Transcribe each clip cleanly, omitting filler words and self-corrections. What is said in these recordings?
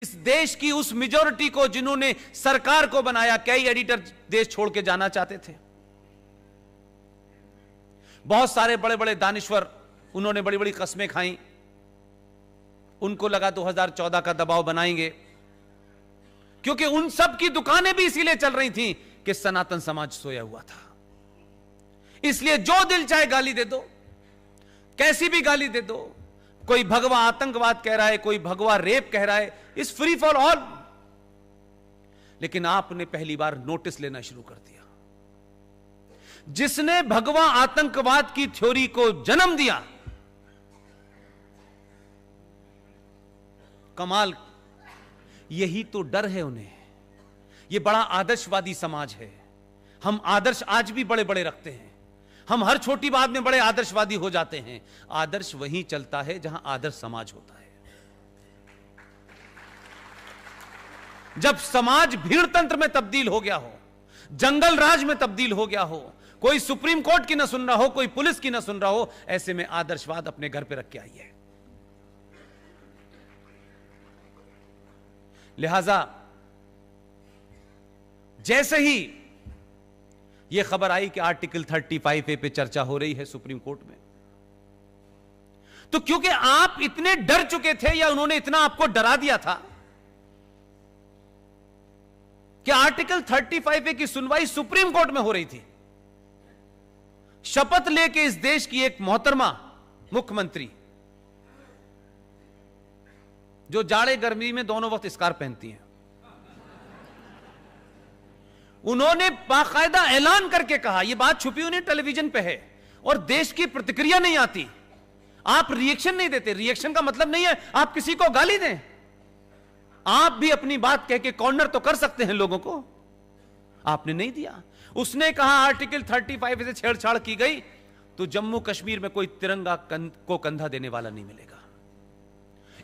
इस देश की उस मेजॉरिटी को जिन्होंने सरकार को बनाया, कई एडिटर देश छोड़ के जाना चाहते थे। बहुत सारे बड़े बड़े दानिश्वर, उन्होंने बड़ी बड़ी कस्में खाई। उनको लगा 2014 का दबाव बनाएंगे, क्योंकि उन सब की दुकानें भी इसीलिए चल रही थी कि सनातन समाज सोया हुआ था। इसलिए जो दिल चाहे गाली दे दो, कैसी भी गाली दे दो। कोई भगवा आतंकवाद कह रहा है, कोई भगवा रेप कह रहा है, इस फ्री फॉर ऑल। लेकिन आपने पहली बार नोटिस लेना शुरू कर दिया। जिसने भगवा आतंकवाद की थ्योरी को जन्म दिया, कमाल, यही तो डर है उन्हें। यह बड़ा आदर्शवादी समाज है। हम आदर्श आज भी बड़े बड़े रखते हैं। हम हर छोटी बात में बड़े आदर्शवादी हो जाते हैं। आदर्श वहीं चलता है जहां आदर्श समाज होता है। जब समाज भीड़ तंत्र में तब्दील हो गया हो, जंगल राज में तब्दील हो गया हो, कोई सुप्रीम कोर्ट की ना सुन रहा हो, कोई पुलिस की ना सुन रहा हो, ऐसे में आदर्शवाद अपने घर पे रख के आइए। लिहाजा जैसे ही यह खबर आई कि आर्टिकल 35A पे चर्चा हो रही है सुप्रीम कोर्ट में, तो क्योंकि आप इतने डर चुके थे या उन्होंने इतना आपको डरा दिया था कि आर्टिकल 35A की सुनवाई सुप्रीम कोर्ट में हो रही थी। शपथ लेके इस देश की एक मोहतरमा मुख्यमंत्री, जो जाड़े गर्मी में दोनों वक्त स्कार्फ पहनती हैं, उन्होंने बाकायदा ऐलान करके कहा, यह बात छुपी हुई नहीं, टेलीविजन पे है, और देश की प्रतिक्रिया नहीं आती। आप रिएक्शन नहीं देते। रिएक्शन का मतलब नहीं है आप किसी को गाली दें। आप भी अपनी बात कह के कॉर्नर तो कर सकते हैं लोगों को। आपने नहीं दिया। उसने कहा आर्टिकल 35 से छेड़छाड़ की गई तो जम्मू कश्मीर में कोई तिरंगा को कंधा देने वाला नहीं मिलेगा।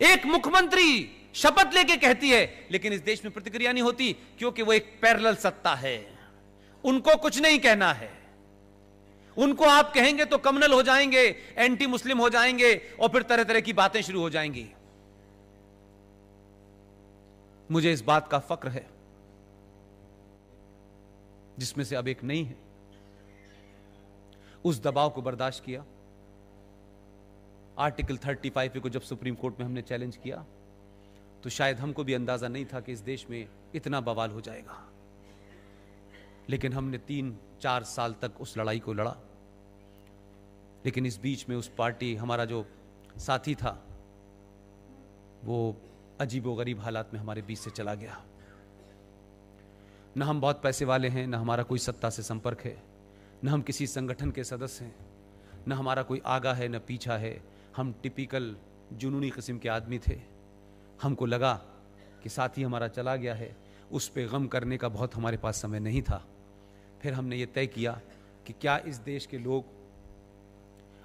एक मुख्यमंत्री शपथ लेके कहती है, लेकिन इस देश में प्रतिक्रिया नहीं होती, क्योंकि वो एक पैरेलल सत्ता है। उनको कुछ नहीं कहना है। उनको आप कहेंगे तो कम्युनल हो जाएंगे, एंटी मुस्लिम हो जाएंगे, और फिर तरह तरह की बातें शुरू हो जाएंगी। मुझे इस बात का फक्र है, जिसमें से अब एक नहीं है, उस दबाव को बर्दाश्त किया। आर्टिकल 35 को जब सुप्रीम कोर्ट में हमने चैलेंज किया तो शायद हमको भी अंदाजा नहीं था कि इस देश में इतना बवाल हो जाएगा। लेकिन हमने 3-4 साल तक उस लड़ाई को लड़ा। लेकिन इस बीच में उस पार्टी, हमारा जो साथी था, वो अजीबोगरीब हालात में हमारे बीच से चला गया। न हम बहुत पैसे वाले हैं, न हमारा कोई सत्ता से संपर्क है, न हम किसी संगठन के सदस्य हैं, न हमारा कोई आगा है, न पीछा है। हम टिपिकल जुनूनी किस्म के आदमी थे। हमको लगा कि साथी हमारा चला गया है, उस पे गम करने का बहुत हमारे पास समय नहीं था। फिर हमने ये तय किया कि क्या इस देश के लोग,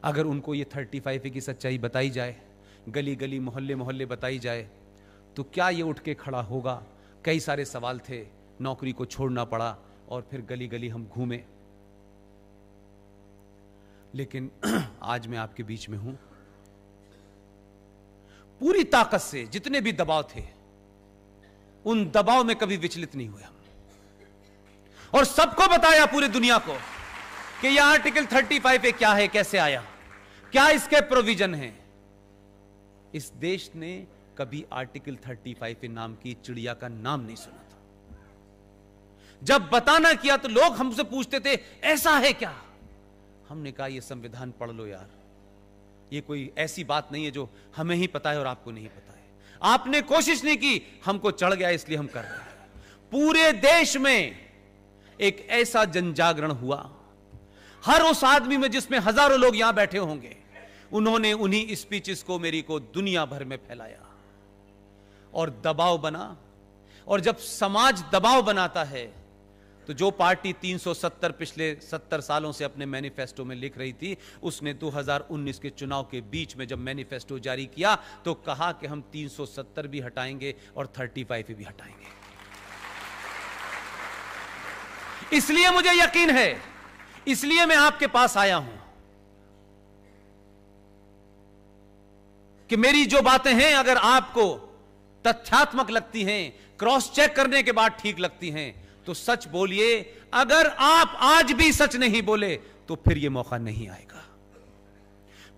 अगर उनको ये 35A की सच्चाई बताई जाए, गली गली मोहल्ले मोहल्ले बताई जाए, तो क्या ये उठ के खड़ा होगा। कई सारे सवाल थे। नौकरी को छोड़ना पड़ा और फिर गली गली हम घूमे। लेकिन आज मैं आपके बीच में हूं, पूरी ताकत से जितने भी दबाव थे, उन दबाव में कभी विचलित नहीं हुए हम, और सबको बताया, पूरी दुनिया को, कि यह आर्टिकल 35A क्या है, कैसे आया, क्या इसके प्रोविजन हैं। इस देश ने कभी आर्टिकल 35A नाम की चिड़िया का नाम नहीं सुना था। जब बताना किया तो लोग हमसे पूछते थे ऐसा है क्या। हमने कहा ये संविधान पढ़ लो यार, ये कोई ऐसी बात नहीं है जो हमें ही पता है और आपको नहीं पता है। आपने कोशिश नहीं की, हमको चढ़ गया इसलिए हम कर रहे हैं। पूरे देश में एक ऐसा जनजागरण हुआ, हर उस आदमी में जिसमें हजारों लोग यहां बैठे होंगे, उन्होंने उन्हीं स्पीचेस को, मेरी को दुनिया भर में फैलाया और दबाव बना। और जब समाज दबाव बनाता है तो जो पार्टी 370 पिछले 70 सालों से अपने मैनिफेस्टो में लिख रही थी, उसने 2019 के चुनाव के बीच में जब मैनिफेस्टो जारी किया तो कहा कि हम 370 भी हटाएंगे और 35 भी हटाएंगे। इसलिए मुझे यकीन है, इसलिए मैं आपके पास आया हूं कि मेरी जो बातें हैं, अगर आपको तथ्यात्मक लगती हैं, क्रॉस चेक करने के बाद ठीक लगती हैं, तो सच बोलिए। अगर आप आज भी सच नहीं बोले तो फिर यह मौका नहीं आएगा।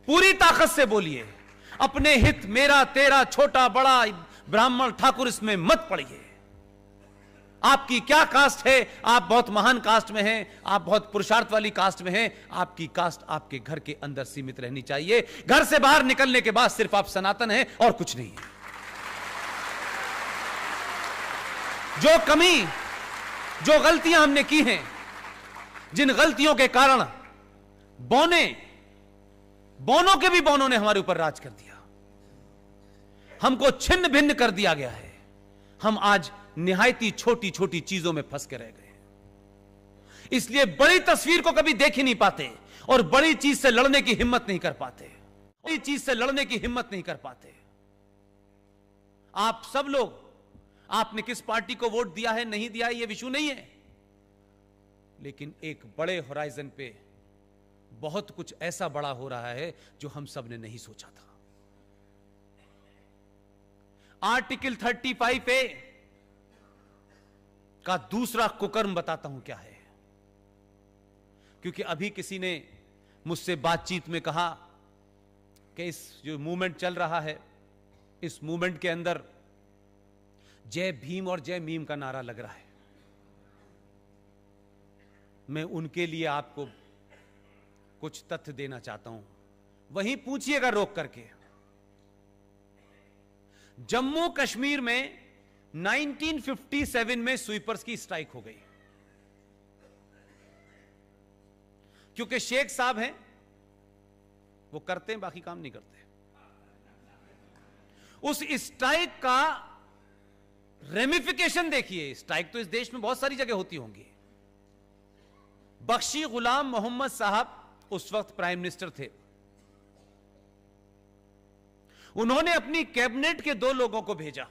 पूरी ताकत से बोलिए। अपने हित, मेरा तेरा, छोटा बड़ा, ब्राह्मण ठाकुर, इसमें मत पड़िए। आपकी क्या कास्ट है? आप बहुत महान कास्ट में हैं, आप बहुत पुरुषार्थ वाली कास्ट में हैं। आपकी कास्ट आपके घर के अंदर सीमित रहनी चाहिए। घर से बाहर निकलने के बाद सिर्फ आप सनातन हैं और कुछ नहीं है। जो कमी, जो गलतियां हमने की हैं, जिन गलतियों के कारण बौनों के भी बौनों ने हमारे ऊपर राज कर दिया, हमको छिन्न भिन्न कर दिया गया है। हम आज निहायती छोटी छोटी चीजों में फंस के रह गए, इसलिए बड़ी तस्वीर को कभी देख ही नहीं पाते और बड़ी चीज से लड़ने की हिम्मत नहीं कर पाते। बड़ी चीज से लड़ने की हिम्मत नहीं कर पाते। आप सब लोग, आपने किस पार्टी को वोट दिया है नहीं दिया है यह विषय नहीं है, लेकिन एक बड़े होराइजन पे बहुत कुछ ऐसा बड़ा हो रहा है जो हम सब ने नहीं सोचा था। आर्टिकल 35A का दूसरा कुकर्म बताता हूं क्या है, क्योंकि अभी किसी ने मुझसे बातचीत में कहा कि इस जो मूवमेंट चल रहा है, इस मूवमेंट के अंदर जय भीम और जय मीम का नारा लग रहा है। मैं उनके लिए आपको कुछ तथ्य देना चाहता हूं, वहीं पूछिएगा रोक करके। जम्मू कश्मीर में 1957 में स्वीपर्स की स्ट्राइक हो गई, क्योंकि शेख साहब हैं, वो करते हैं, बाकी काम नहीं करते। उस स्ट्राइक का रेमिफिकेशन देखिए। स्ट्राइक तो इस देश में बहुत सारी जगह होती होंगी। बख्शी गुलाम मोहम्मद साहब उस वक्त प्राइम मिनिस्टर थे। उन्होंने अपनी कैबिनेट के 2 लोगों को भेजा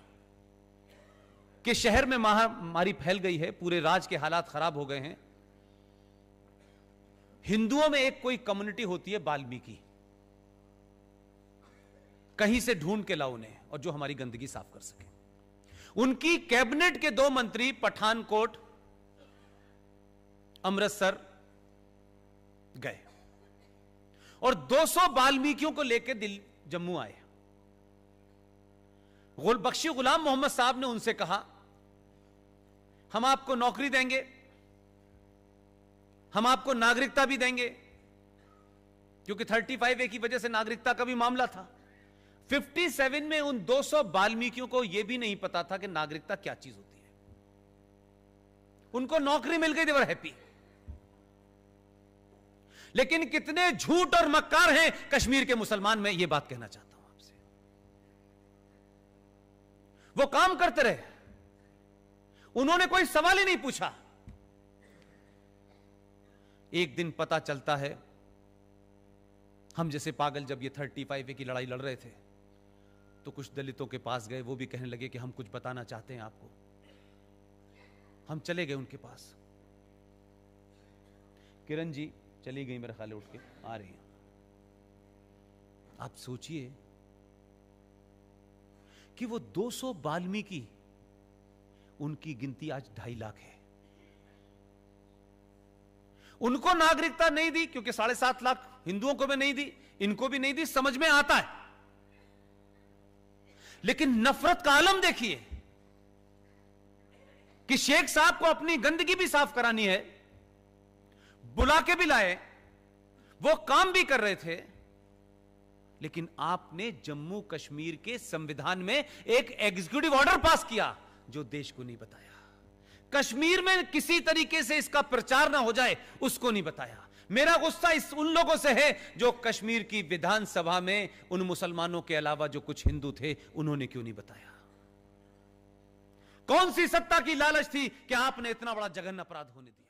कि शहर में महामारी फैल गई है, पूरे राज्य के हालात खराब हो गए हैं। हिंदुओं में एक कोई कम्युनिटी होती है वाल्मीकि, कहीं से ढूंढ के लाओ उन्हें, और जो हमारी गंदगी साफ कर सके। उनकी कैबिनेट के 2 मंत्री पठानकोट, अमृतसर गए और 200 वाल्मीकियों को लेकर जम्मू आए। बख्शी गुलाम मोहम्मद साहब ने उनसे कहा, हम आपको नौकरी देंगे, हम आपको नागरिकता भी देंगे, क्योंकि 35A की वजह से नागरिकता का भी मामला था। 57 में उन 200 वाल्मीकियों को यह भी नहीं पता था कि नागरिकता क्या चीज होती है। उनको नौकरी मिल गई, दे वर हैप्पी। लेकिन कितने झूठ और मक्कार हैं कश्मीर के मुसलमान, मैं यह बात कहना चाहता हूं आपसे। वो काम करते रहे, उन्होंने कोई सवाल ही नहीं पूछा। एक दिन पता चलता है, हम जैसे पागल जब ये 35A की लड़ाई लड़ रहे थे, तो कुछ दलितों के पास गए, वो भी कहने लगे कि हम कुछ बताना चाहते हैं आपको। हम चले गए उनके पास। किरण जी चली गई, मेरे ख्याल उठ के आ रही हैं। आप सोचिए कि वो 200 वाल्मीकि, उनकी गिनती आज 2.5 लाख है। उनको नागरिकता नहीं दी क्योंकि 7.5 लाख हिंदुओं को भी नहीं दी, इनको भी नहीं दी, समझ में आता है। लेकिन नफरत का आलम देखिए कि शेख साहब को अपनी गंदगी भी साफ करानी है, बुला के भी लाए, वो काम भी कर रहे थे, लेकिन आपने जम्मू कश्मीर के संविधान में एक एग्जीक्यूटिव ऑर्डर पास किया जो देश को नहीं बताया। कश्मीर में किसी तरीके से इसका प्रचार ना हो जाए उसको नहीं बताया। मेरा गुस्सा उन लोगों से है जो कश्मीर की विधानसभा में उन मुसलमानों के अलावा जो कुछ हिंदू थे, उन्होंने क्यों नहीं बताया? कौन सी सत्ता की लालच थी कि आपने इतना बड़ा जघन्य अपराध होने दिया?